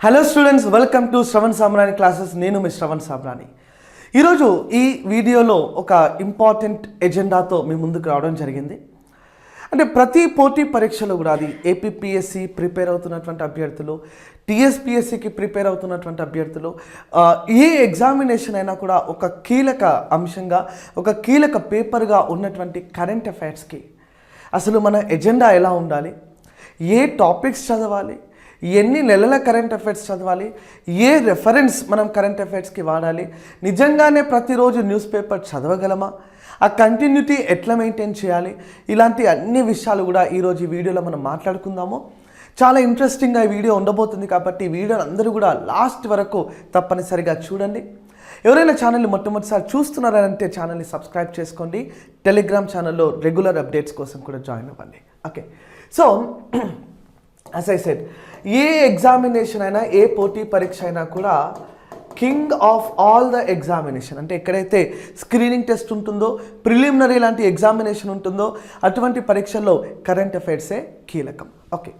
Hello students, welcome to Shravan Samrani classes. నేను మీ శ్రవణ్ సామ్రాణి. ఈరోజు ఈ వీడియోలో ఒక ఇంపార్టెంట్ ఎజెండాతో మీ ముందుకు రావడం జరిగింది. అంటే ప్రతి పోటీ పరీక్షలో కూడా, అది ఏపీపీఎస్సి ప్రిపేర్ అవుతున్నటువంటి అభ్యర్థులు, టీఎస్పీఎస్సికి ప్రిపేర్ అవుతున్నటువంటి అభ్యర్థులు, ఏ ఎగ్జామినేషన్ అయినా కూడా ఒక కీలక అంశంగా, ఒక కీలక పేపర్గా ఉన్నటువంటి కరెంట్ అఫైర్స్కి అసలు మన ఎజెండా ఎలా ఉండాలి, ఏ టాపిక్స్ చదవాలి, ఎన్ని నెలల కరెంట్ అఫైర్స్ చదవాలి, ఏ రెఫరెన్స్ మనం కరెంట్ అఫైర్స్కి వాడాలి, నిజంగానే ప్రతిరోజు న్యూస్ పేపర్ చదవగలమా, ఆ కంటిన్యూటీ ఎట్లా మెయింటైన్ చేయాలి, ఇలాంటి అన్ని విషయాలు కూడా ఈరోజు ఈ వీడియోలో మనం మాట్లాడుకుందాము. చాలా ఇంట్రెస్టింగ్గా ఈ వీడియో ఉండబోతుంది కాబట్టి ఈ వీడియోని అందరూ కూడా లాస్ట్ వరకు తప్పనిసరిగా చూడండి. ఎవరైనా ఛానల్ని మొట్టమొదటిసారి చూస్తున్నారంటే ఛానల్ని సబ్స్క్రైబ్ చేసుకోండి. టెలిగ్రామ్ ఛానల్లో రెగ్యులర్ అప్డేట్స్ కోసం కూడా జాయిన్ అవ్వండి. Okay, so as I said, A examination అయినా, ఏ పోటీ పరీక్ష అయినా కూడా king of all the examination, అంటే ఎక్కడైతే స్క్రీనింగ్ టెస్ట్ ఉంటుందో, ప్రిలిమినరీ లాంటి ఎగ్జామినేషన్ ఉంటుందో, అటువంటి పరీక్షల్లో కరెంట్ అఫైర్సే కీలకం. ఓకే,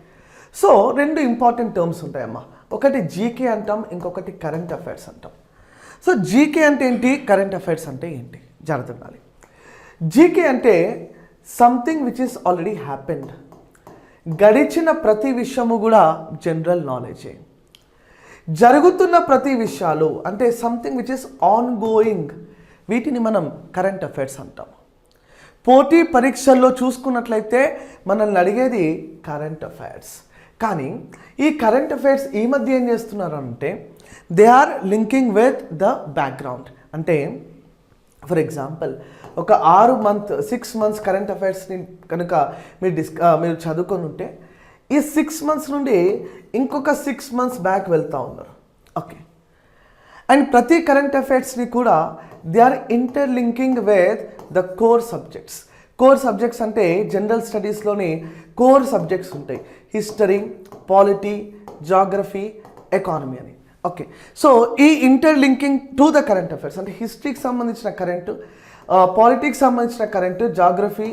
సో రెండు ఇంపార్టెంట్ టర్మ్స్ ఉంటాయమ్మా. ఒకటి జీకే అంటాం, ఇంకొకటి కరెంట్ అఫైర్స్ అంటాం. సో జీకే అంటే ఏంటి, కరెంట్ అఫైర్స్ అంటే ఏంటి, జాగ్రత్త ఉండాలి. జీకే అంటే something which is already happened. గడిచిన ప్రతి విషయము కూడా జనరల్ నాలెడ్జే. జరుగుతున్న ప్రతి విషయాలు అంటే something which is on going, వీటిని మనం కరెంట్ అఫైర్స్ అంటాం. పోటీ పరీక్షల్లో చూసుకున్నట్లయితే మనల్ని అడిగేది కరెంట్ అఫైర్స్. కానీ ఈ కరెంట్ అఫైర్స్ ఈ మధ్య ఏం చేస్తున్నారు అంటే, they are linking with the background. అంటే ఫర్ ఎగ్జాంపుల్, ఒక 6 months కరెంట్ అఫైర్స్ని కనుక మీరు చదువుకొని ఉంటే, ఈ 6 months నుండి ఇంకొక 6 months బ్యాక్ వెళ్తూ ఉన్నారు. ఓకే, అండ్ ప్రతి కరెంట్ అఫైర్స్ని కూడా they are interlinking with the core subjects. Core subjects అంటే జనరల్ స్టడీస్లోని కోర్ సబ్జెక్ట్స్ ఉంటాయి, హిస్టరీ, పాలిటీ, జాగ్రఫీ, ఎకానమీ అని. ఓకే, సో ఈ interlinking to the current affairs అంటే హిస్టరీకి సంబంధించిన కరెంటు, పాలిటిక్స్ సంబంధించిన current, geography,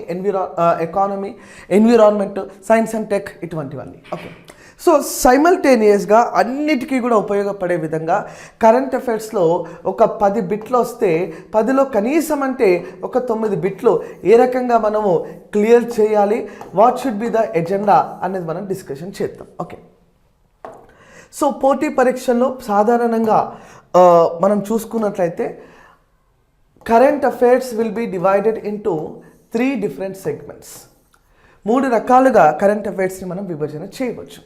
economy, environment, science and tech, ఇటువంటివన్నీ. ఓకే, సో సైమల్టేనియస్గా అన్నిటికీ కూడా ఉపయోగపడే విధంగా కరెంట్ అఫైర్స్లో ఒక 10 బిట్లు వస్తే 10లో కనీసం అంటే ఒక 9 బిట్లు ఏ రకంగా మనము క్లియర్ చేయాలి, what should be the agenda అనేది మనం డిస్కషన్ చేద్దాం. ఓకే, సో పోటీ పరీక్షల్లో సాధారణంగా మనం చూసుకున్నట్లయితే current affairs will be divided into 3 different segments. 3 రకాలుగా కరెంట్ అఫైర్స్ని మనం విభజన చేయవచ్చు.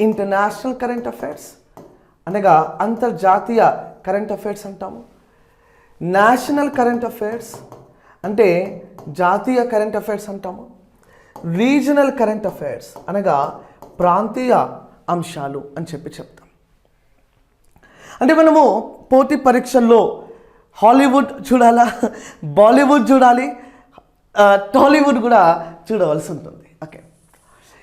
ఇంటర్నేషనల్ కరెంట్ అఫైర్స్ అనగా అంతర్జాతీయ కరెంట్ అఫైర్స్ అంటాము. నేషనల్ కరెంట్ అఫైర్స్ అంటే జాతీయ కరెంట్ అఫైర్స్ అంటాము. రీజనల్ కరెంట్ అఫైర్స్ అనగా ప్రాంతీయ అంశాలు అని చెప్తాం. అంటే మనము పోటీ పరీక్షల్లో హాలీవుడ్ చూడాలా, బాలీవుడ్ చూడాలి, టాలీవుడ్ కూడా చూడవలసి ఉంటుంది. ఓకే,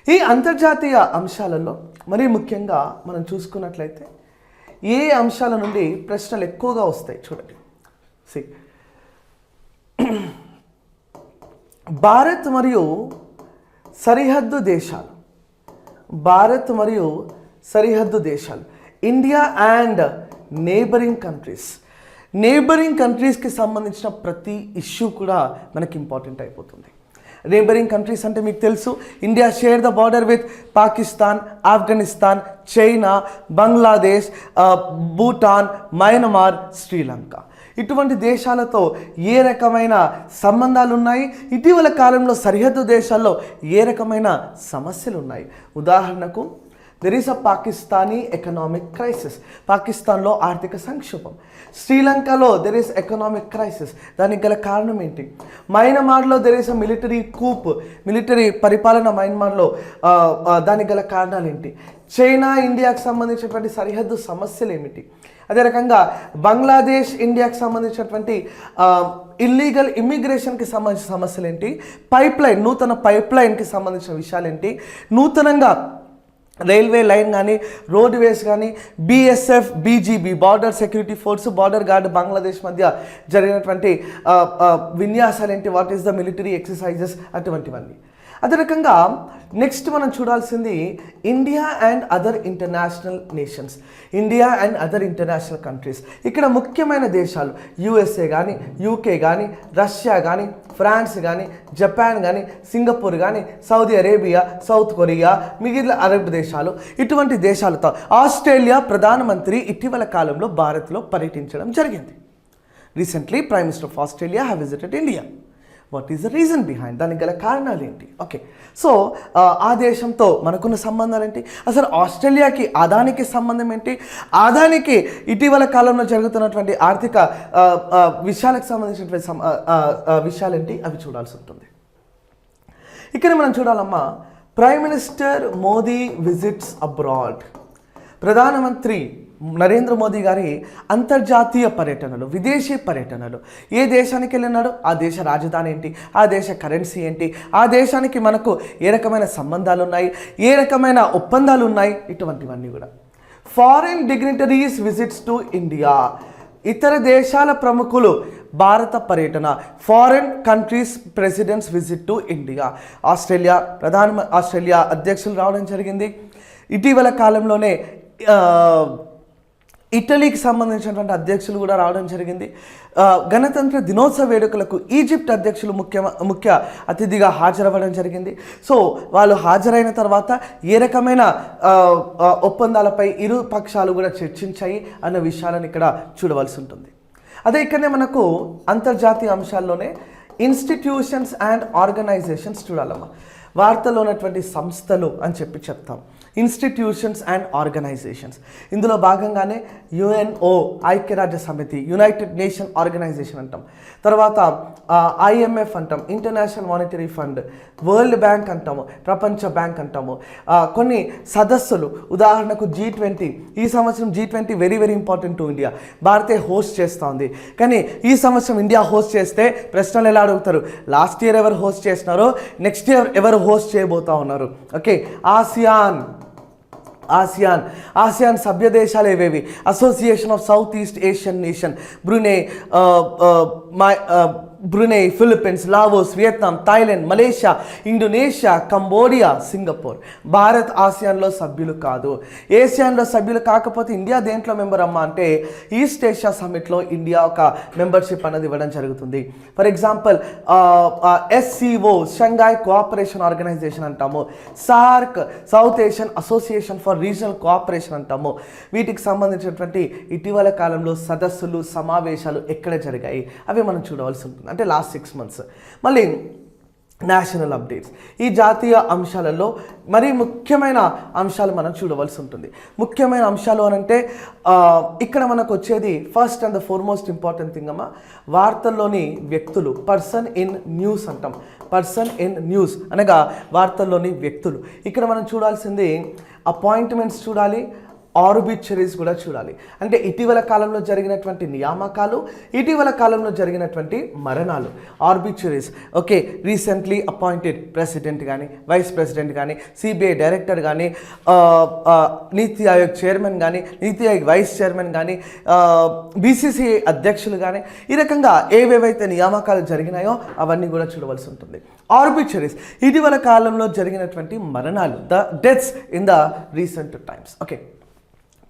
ఈ అంతర్జాతీయ అంశాలలో మరీ ముఖ్యంగా మనం చూసుకున్నట్లయితే ఏ అంశాల నుండి ప్రశ్నలు ఎక్కువగా వస్తాయి చూడండి. భారత్ మరియు సరిహద్దు దేశాలు, భారత్ మరియు సరిహద్దు దేశాలు, India and neighbouring countries. Neighbouring కంట్రీస్కి సంబంధించిన ప్రతి ఇష్యూ కూడా మనకి ఇంపార్టెంట్ అయిపోతుంది. నేబరింగ్ కంట్రీస్ అంటే మీకు తెలుసు, India share the border with Pakistan, Afghanistan, China, Bangladesh, Bhutan, Myanmar, Sri Lanka. ఇటువంటి దేశాలతో ఏ రకమైన సంబంధాలు ఉన్నాయి, ఇటీవల కాలంలో సరిహద్దు దేశాల్లో ఏ రకమైన సమస్యలు ఉన్నాయి. ఉదాహరణకు, there is a Pakistani economic crisis, పాకిస్తాన్లో ఆర్థిక సంక్షోభం. శ్రీలంకలో దెర్ ఈస్ ఎకనామిక్ క్రైసిస్, దానికి గల కారణం ఏంటి? మయన్మార్లో there is a military coup, military పరిపాలన మయన్మార్లో, దానికి గల కారణాలు ఏంటి? చైనా ఇండియాకు సంబంధించినటువంటి సరిహద్దు సమస్యలు ఏమిటి? అదే రకంగా బంగ్లాదేశ్ ఇండియాకి సంబంధించినటువంటి ఇల్లీగల్ ఇమ్మిగ్రేషన్కి సంబంధించిన సమస్యలు ఏంటి? నూతన పైప్ లైన్కి సంబంధించిన విషయాలు ఏంటి? నూతనంగా రైల్వే లైన్ కానీ, రోడ్వేస్ కానీ, BSF, BGB, border security force, border guard, Bangladesh మధ్య జరిగినటువంటి విన్యాసాలు ఏంటి? What is the military exercises, అటువంటివన్నీ. అదే రకంగా నెక్స్ట్ మనం చూడాల్సింది India and other international nations, India and other international countries. ఇక్కడ ముఖ్యమైన దేశాలు యుఎస్ఏ కానీ, యూకే కానీ, రష్యా కానీ, ఫ్రాన్స్ కానీ, జపాన్ కానీ, సింగపూర్ కానీ, సౌదీ అరేబియా, సౌత్ కొరియా, మిగిలిన అరబ్ దేశాలు, ఇటువంటి దేశాలతో ఆస్ట్రేలియా ప్రధానమంత్రి ఇటీవల కాలంలో భారత్లో పర్యటించడం జరిగింది. Recently prime minister of Australia have visited India. What is the reason behind, దానికి గల కారణాలు ఏంటి? ఓకే, సో ఆ దేశంతో మనకున్న సంబంధాలు ఏంటి, అసలు ఆస్ట్రేలియాకి అదానికి సంబంధం ఏంటి, అదానికి ఇటీవల కాలంలో జరుగుతున్నటువంటి ఆర్థిక విషయాలకు సంబంధించినటువంటి విషయాలు ఏంటి, అవి చూడాల్సి ఉంటుంది. ఇక్కడ మనం చూడాలమ్మా, prime minister Modi visits abroad. ప్రధానమంత్రి నరేంద్ర మోదీ గారి అంతర్జాతీయ పర్యటనలు, విదేశీ పర్యటనలు, ఏ దేశానికి వెళ్ళినాడో ఆ దేశ రాజధాని ఏంటి, ఆ దేశ కరెన్సీ ఏంటి, ఆ దేశానికి మనకు ఏ రకమైన సంబంధాలు ఉన్నాయి, ఏ రకమైన ఒప్పందాలు ఉన్నాయి, ఇటువంటివన్నీ కూడా. Foreign dignitaries visits to India. ఇతర దేశాల ప్రముఖులు భారత పర్యటన, foreign countries presidents visit to India. Australia అధ్యక్షులు రావడం జరిగింది. ఇటీవల కాలంలోనే ఇటలీకి సంబంధించినటువంటి అధ్యక్షులు కూడా రావడం జరిగింది. గణతంత్ర దినోత్సవ వేడుకలకు ఈజిప్ట్ అధ్యక్షులు ముఖ్య అతిథిగా హాజరవ్వడం జరిగింది. సో వాళ్ళు హాజరైన తర్వాత ఏ రకమైన ఒప్పందాలపై ఇరు పక్షాలు కూడా చర్చించాయి అన్న విషయాలను ఇక్కడ చూడవలసి ఉంటుంది. అదే ఇక్కడనే మనకు అంతర్జాతీయ అంశాల్లోనే ఇన్స్టిట్యూషన్స్ అండ్ ఆర్గనైజేషన్స్ చూడాలమ్మా. వార్తలో ఉన్నటువంటి సంస్థలు అని చెప్తాం, ఇన్స్టిట్యూషన్స్ అండ్ ఆర్గనైజేషన్స్. ఇందులో భాగంగానే యుఎన్ఓ, ఐక్యరాజ్య సమితి, యునైటెడ్ నేషన్ ఆర్గనైజేషన్ అంటాం, తర్వాత ఐఎంఎఫ్ అంటాం, international monetary fund, world bank అంటాము, ప్రపంచ బ్యాంక్ అంటాము. కొన్ని సదస్సులు, ఉదాహరణకు G20. ఈ సంవత్సరం G20 very very important to India. భారతే హోస్ట్ చేస్తూ ఉంది. కానీ ఈ సంవత్సరం ఇండియా హోస్ట్ చేస్తే ప్రశ్నలు ఎలా అడుగుతారు, లాస్ట్ ఇయర్ ఎవరు హోస్ట్ చేసినారో నెక్స్ట్ ఇయర్ ఎవరు హోస్ట్ చేయబోతా ఉన్నారు. ఓకే, ఆసియాన్ సభ్య దేశాలు ఏవేవి, association of south east Asian nation, Brunei, Philippines, Laos, Vietnam, Thailand, Malaysia, Indonesia, Cambodia, Singapore. Bharat ఆసియాన్లో సభ్యులు కాదు. ఏసియాన్లో సభ్యులు కాకపోతే ఇండియా దేంట్లో మెంబర్ అమ్మా అంటే ఈస్ట్ ఏషియా సమ్మిట్లో ఇండియా ఒక మెంబర్షిప్ అనేది ఇవ్వడం జరుగుతుంది. For example SCO, Shanghai cooperation organisation అంటాము, SAARC, south Asian association for regional cooperation అంటాము. వీటికి సంబంధించినటువంటి ఇటీవల కాలంలో సదస్సులు, సమావేశాలు ఎక్కడ జరిగాయి అవి మనం చూడవలసి ఉంటుంది, అంటే లాస్ట్ 6 months. మళ్ళీ నేషనల్ అప్డేట్స్, ఈ జాతీయ అంశాలలో మరి ముఖ్యమైన అంశాలు మనం చూడవలసి ఉంటుంది. ముఖ్యమైన అంశాలు అనంటే ఇక్కడ మనకు వచ్చేది first and the foremost important thing అమ్మా, వార్తల్లోని వ్యక్తులు, పర్సన్ ఇన్ న్యూస్ అంటాం. పర్సన్ ఇన్ న్యూస్ అనగా వార్తల్లోని వ్యక్తులు. ఇక్కడ మనం చూడాల్సింది అపాయింట్మెంట్స్ చూడాలి, ఆర్బిచరీస్ కూడా చూడాలి. అంటే ఇటీవల కాలంలో జరిగినటువంటి నియామకాలు, ఇటీవల కాలంలో జరిగినటువంటి మరణాలు, ఆర్బిచరీస్. ఓకే, రీసెంట్లీ అపాయింటెడ్ ప్రెసిడెంట్ కానీ, వైస్ ప్రెసిడెంట్ కానీ, సిబిఐ డైరెక్టర్ కానీ, నీతి ఆయోగ్ చైర్మన్ కానీ, నీతి ఆయోగ్ వైస్ చైర్మన్ కానీ, BCCI అధ్యక్షులు కానీ, ఈ రకంగా ఏవేవైతే నియామకాలు జరిగినాయో అవన్నీ కూడా చూడవలసి ఉంటుంది. ఆర్బిచరీస్, ఇటీవల కాలంలో జరిగినటువంటి మరణాలు, the deaths in the recent times. Okay,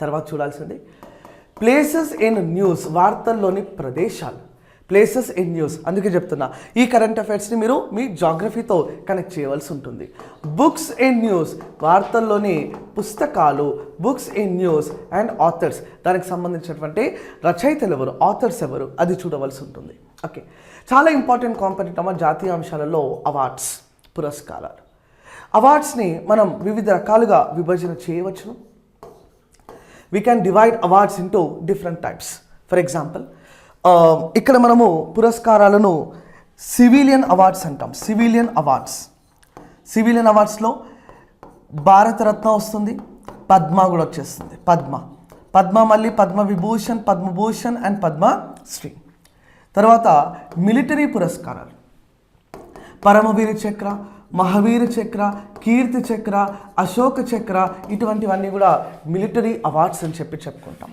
తర్వాత చూడాల్సింది ప్లేసెస్ ఇన్ న్యూస్, వార్తల్లోని ప్రదేశాలు. ప్లేసెస్ ఇన్ న్యూస్, అందుకే చెప్తున్నా ఈ కరెంట్ అఫైర్స్ని మీరు మీ జాగ్రఫీతో కనెక్ట్ చేయవలసి ఉంటుంది. బుక్స్ ఇన్ న్యూస్, వార్తల్లోని పుస్తకాలు, books in news and authors, దానికి సంబంధించినటువంటి రచయితలు ఎవరు, ఆథర్స్ ఎవరు, అది చూడవలసి ఉంటుంది. ఓకే, చాలా ఇంపార్టెంట్ కాంపోనెంట్ అమ్మ జాతీయ అంశాలలో అవార్డ్స్, పురస్కారాలు. అవార్డ్స్ని మనం వివిధ రకాలుగా విభజన చేయవచ్చును. We can divide awards into different types. For example, ఇక్కడ మనము పురస్కారాలను సివిలియన్ అవార్డ్స్ అంటాం. సివిలియన్ అవార్డ్స్లో భారతరత్న వస్తుంది, పద్మ కూడా వచ్చేస్తుంది. పద్మ మళ్ళీ పద్మభూషణ్ అండ్ పద్మశ్రీ. తర్వాత మిలిటరీ పురస్కారాలు, పరమవీర చక్ర, మహావీర చక్ర, కీర్తి చక్ర, అశోక చక్ర, ఇటువంటివన్నీ కూడా మిలిటరీ అవార్డ్స్ అని చెప్పుకుంటాం.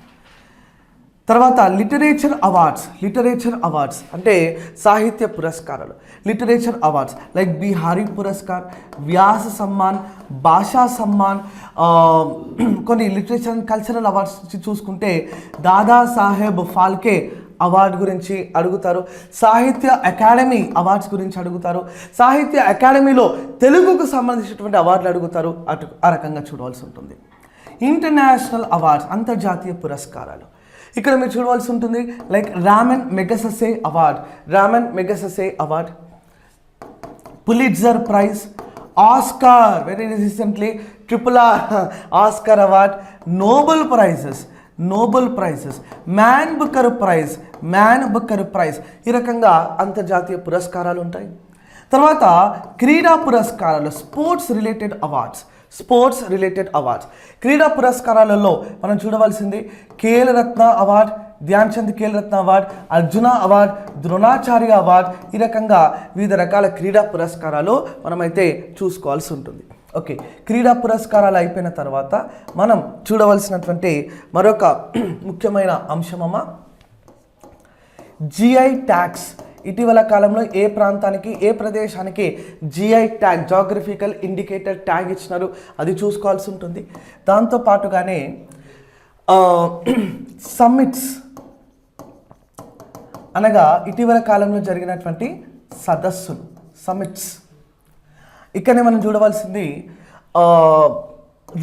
తర్వాత లిటరేచర్ అవార్డ్స్ అంటే సాహిత్య పురస్కారాలు. లిటరేచర్ అవార్డ్స్ లైక్ బిహారీ పురస్కార్, వ్యాస సమ్మాన్, భాషా సమ్మాన్. కొన్ని లిటరేచర్ అండ్ కల్చరల్ అవార్డ్స్ చూసుకుంటే దాదాసాహెబ్ ఫాల్కే అవార్డు గురించి అడుగుతారు. సాహిత్య అకాడమీ అవార్డ్స్ గురించి అడుగుతారు. సాహిత్య అకాడమీలో తెలుగుకు సంబంధించినటువంటి అవార్డులు అడుగుతారు. ఆ రకంగా చూడవలసి ఉంటుంది. ఇంటర్నేషనల్ అవార్డ్స్, అంతర్జాతీయ పురస్కారాలు. ఇక్కడ మీరు చూడవలసి ఉంటుంది like Ramon Magsaysay award, Pulitzer prize, Oscar, very recently RRR Oscar award, Nobel prizes, Man Booker prize. ఈ రకంగా అంతర్జాతీయ పురస్కారాలు ఉంటాయి. తర్వాత క్రీడా పురస్కారాలు, స్పోర్ట్స్ రిలేటెడ్ అవార్డ్స్. క్రీడా పురస్కారాలలో మనం చూడవలసింది Khelratna award, Dhyan Chand Khelratna award, Arjuna award, Dronacharya award. ఈ రకంగా వివిధ రకాల క్రీడా పురస్కారాలు మనమైతే చూసుకోవాల్సి ఉంటుంది. ఓకే, క్రీడా పురస్కారాలు అయిపోయిన తర్వాత మనం చూడవలసినటువంటి మరొక ముఖ్యమైన అంశమమ్మ GI ట్యాగ్స్. ఇటీవల కాలంలో ఏ ప్రాంతానికి, ఏ ప్రదేశానికి GI tag, geographical indicator tag ఇచ్చినారు, అది చూసుకోవాల్సి ఉంటుంది. దాంతోపాటుగానే సమ్మిట్స్ అనగా ఇటీవల కాలంలో జరిగినటువంటి సదస్సులు, సమ్మిట్స్. ఇక్కడనే మనం చూడవలసింది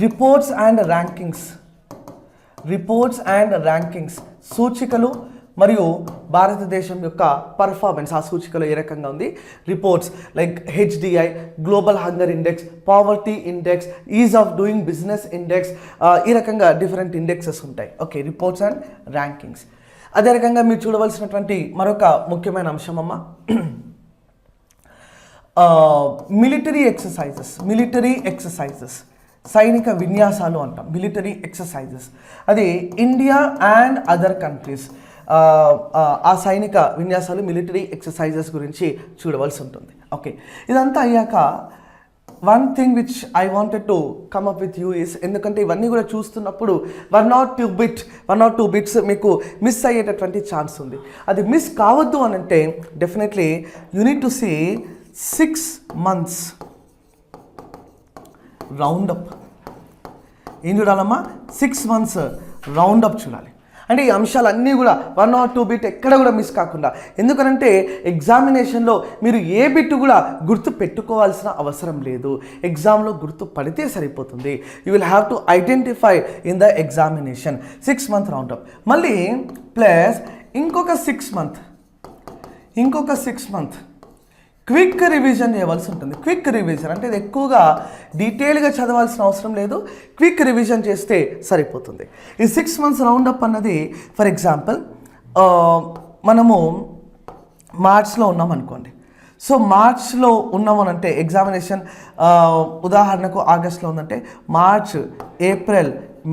రిపోర్ట్స్ అండ్ ర్యాంకింగ్స్, సూచికలు మరియు భారతదేశం యొక్క పర్ఫార్మెన్స్ ఆ సూచికలో ఏ రకంగా ఉంది. Reports like HDI, global hunger index, poverty index, is of doing business index, ఈ రకంగా డిఫరెంట్ ఇండెక్సెస్ ఉంటాయి. Okay, reports and rankings. అదే రకంగా మీరు చూడవలసినటువంటి మరొక ముఖ్యమైన అంశమమ్మ మిలిటరీ ఎక్సర్సైజెస్, సైనిక విన్యాసాలు అంటాం, మిలిటరీ ఎక్సర్సైజెస్. అది ఇండియా అండ్ అదర్ కంట్రీస్, ఆ సైనిక విన్యాసాలు, మిలిటరీ ఎక్సర్సైజెస్ గురించి చూడవలసి ఉంటుంది. ఓకే, ఇదంతా అయ్యాక one thing which I wanted to come up with you is, ఎందుకంటే ఇవన్నీ కూడా చూస్తున్నప్పుడు వన్ ఆర్ టూ బిట్స్ మీకు మిస్ అయ్యేటటువంటి ఛాన్స్ ఉంది. అది మిస్ కావద్దు అని అంటే definitely you need to see 6 months roundup. ఏం చూడాలమ్మా? 6 months రౌండప్ చూడాలి. అంటే ఈ అంశాలన్నీ కూడా 1 or 2 బిట్ ఎక్కడ కూడా మిస్ కాకుండా. ఎందుకనంటే ఎగ్జామినేషన్లో మీరు ఏ బిట్ కూడా గుర్తు పెట్టుకోవాల్సిన అవసరం లేదు, ఎగ్జామ్లో గుర్తు పడితే సరిపోతుంది. You will have to identify in the examination. 6 month roundup, మళ్ళీ ప్లస్ ఇంకొక 6 month క్విక్ రివిజన్ చేయవలసి ఉంటుంది. క్విక్ రివిజన్ అంటే ఇది ఎక్కువగా డీటెయిల్గా చదవాల్సిన అవసరం లేదు, క్విక్ రివిజన్ చేస్తే సరిపోతుంది. ఈ 6 months రౌండప్ అన్నది ఫర్ ఎగ్జాంపుల్ మనము మార్చ్లో ఉన్నాం అనుకోండి. సో మార్చ్లో ఉన్నామనంటే ఎగ్జామినేషన్ ఉదాహరణకు ఆగస్ట్లో ఉందంటే మార్చ్, ఏప్రిల్,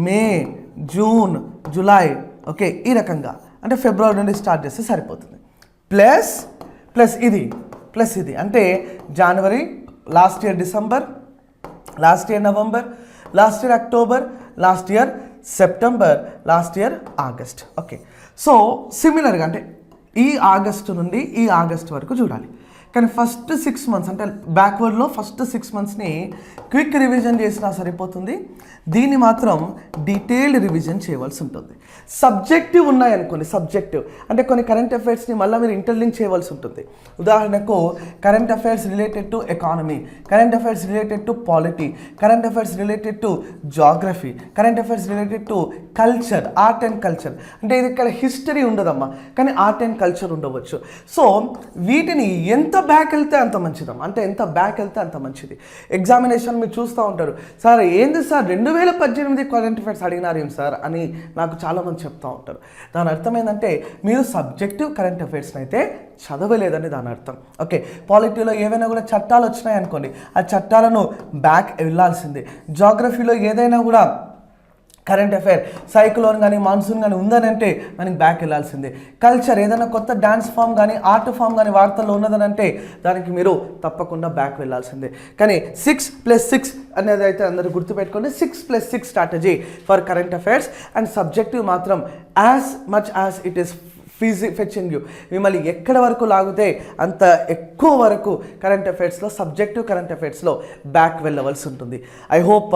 మే, జూన్, జూలై. ఓకే, ఈ రకంగా అంటే ఫిబ్రవరి నుండి స్టార్ట్ చేస్తే సరిపోతుంది. ప్లస్ ఇది అంటే January, last year December, last year November, last year October, last year September, last year August. Okay, so సిమిలర్గా అంటే ఈ ఆగస్టు నుండి ఈ ఆగస్ట్ వరకు చూడాలి. కానీ ఫస్ట్ 6 months అంటే బ్యాక్వర్డ్లో ఫస్ట్ 6 monthsని క్విక్ రివిజన్ చేసినా సరిపోతుంది. దీన్ని మాత్రం డీటెయిల్డ్ రివిజన్ చేయవలసి ఉంటుంది. సబ్జెక్టివ్ ఉన్నాయనుకోండి, సబ్జెక్టివ్ అంటే కొన్ని కరెంట్ అఫైర్స్ని మళ్ళీ మీరు ఇంటర్లింక్ చేయవలసి ఉంటుంది. ఉదాహరణకు current affairs related to economy, current affairs related to polity, current affairs related to geography, current affairs related to culture, art and culture. అంటే ఇది ఇక్కడ హిస్టరీ ఉండదమ్మా, కానీ ఆర్ట్ అండ్ కల్చర్ ఉండవచ్చు. సో వీటిని ఎంత బ్యాక్ వెళ్తే అంత మంచిదమ్మా, అంటే ఎంత బ్యాక్ వెళ్తే అంత మంచిది. ఎగ్జామినేషన్ మీరు చూస్తూ ఉంటారు, సార్ ఏంది సార్ 2018 కరెంట్ అఫైర్స్ అడిగినారు ఏం సార్ అని నాకు చాలామంది చెప్తూ ఉంటారు. దాని అర్థం ఏంటంటే మీరు సబ్జెక్టివ్ కరెంట్ అఫైర్స్ని అయితే చదవలేదని దాని అర్థం. ఓకే, పాలిటీలో ఏవైనా కూడా చట్టాలు వచ్చినాయి అనుకోండి, ఆ చట్టాలను బ్యాక్ వెళ్ళాల్సిందే. జాగ్రఫీలో ఏదైనా కూడా కరెంట్ అఫైర్ సైక్లోన్ కానీ మాన్సూన్ కానీ ఉందని అంటే మనకి బ్యాక్ వెళ్ళాల్సిందే. కల్చర్ ఏదైనా కొత్త డాన్స్ ఫామ్ కానీ ఆర్ట్ ఫామ్ కానీ వార్తల్లో ఉన్నదని అంటే దానికి మీరు తప్పకుండా బ్యాక్ వెళ్ళాల్సిందే. కానీ 6+6 అనేది అయితే అందరూ గుర్తుపెట్టుకోండి. 6+6 strategy for current affairs and subjective మాత్రం as much as it is fetching you, మిమ్మల్ని ఎక్కడ వరకు లాగితే అంత ఎక్కువ వరకు కరెంట్ అఫైర్స్లో సబ్జెక్టివ్ కరెంట్ అఫైర్స్లో బ్యాక్ వెళ్ళవలసి ఉంటుంది. I hope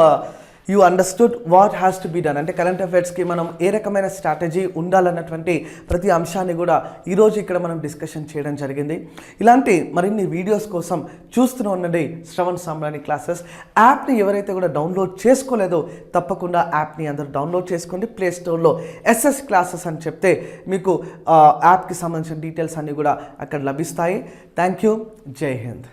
you understood what has to be done. అంటే కరెంట్ అఫైర్స్కి మనం ఏ రకమైన స్ట్రాటజీ ఉండాలన్నటువంటి ప్రతి అంశాన్ని కూడా ఈరోజు ఇక్కడ మనం డిస్కషన్ చేయడం జరిగింది. ఇలాంటి మరిన్ని వీడియోస్ కోసం చూస్తూనే ఉండండి శ్రవణ్ సామ్రాణి క్లాసెస్. యాప్ని ఎవరైతే కూడా డౌన్లోడ్ చేసుకోలేదో తప్పకుండా యాప్ని అందరూ డౌన్లోడ్ చేసుకోండి. ప్లే స్టోర్లో SS క్లాసెస్ అని చెప్తే మీకు యాప్కి సంబంధించిన డీటెయిల్స్ అన్నీ కూడా అక్కడ లభిస్తాయి. Thank you. జై హింద్.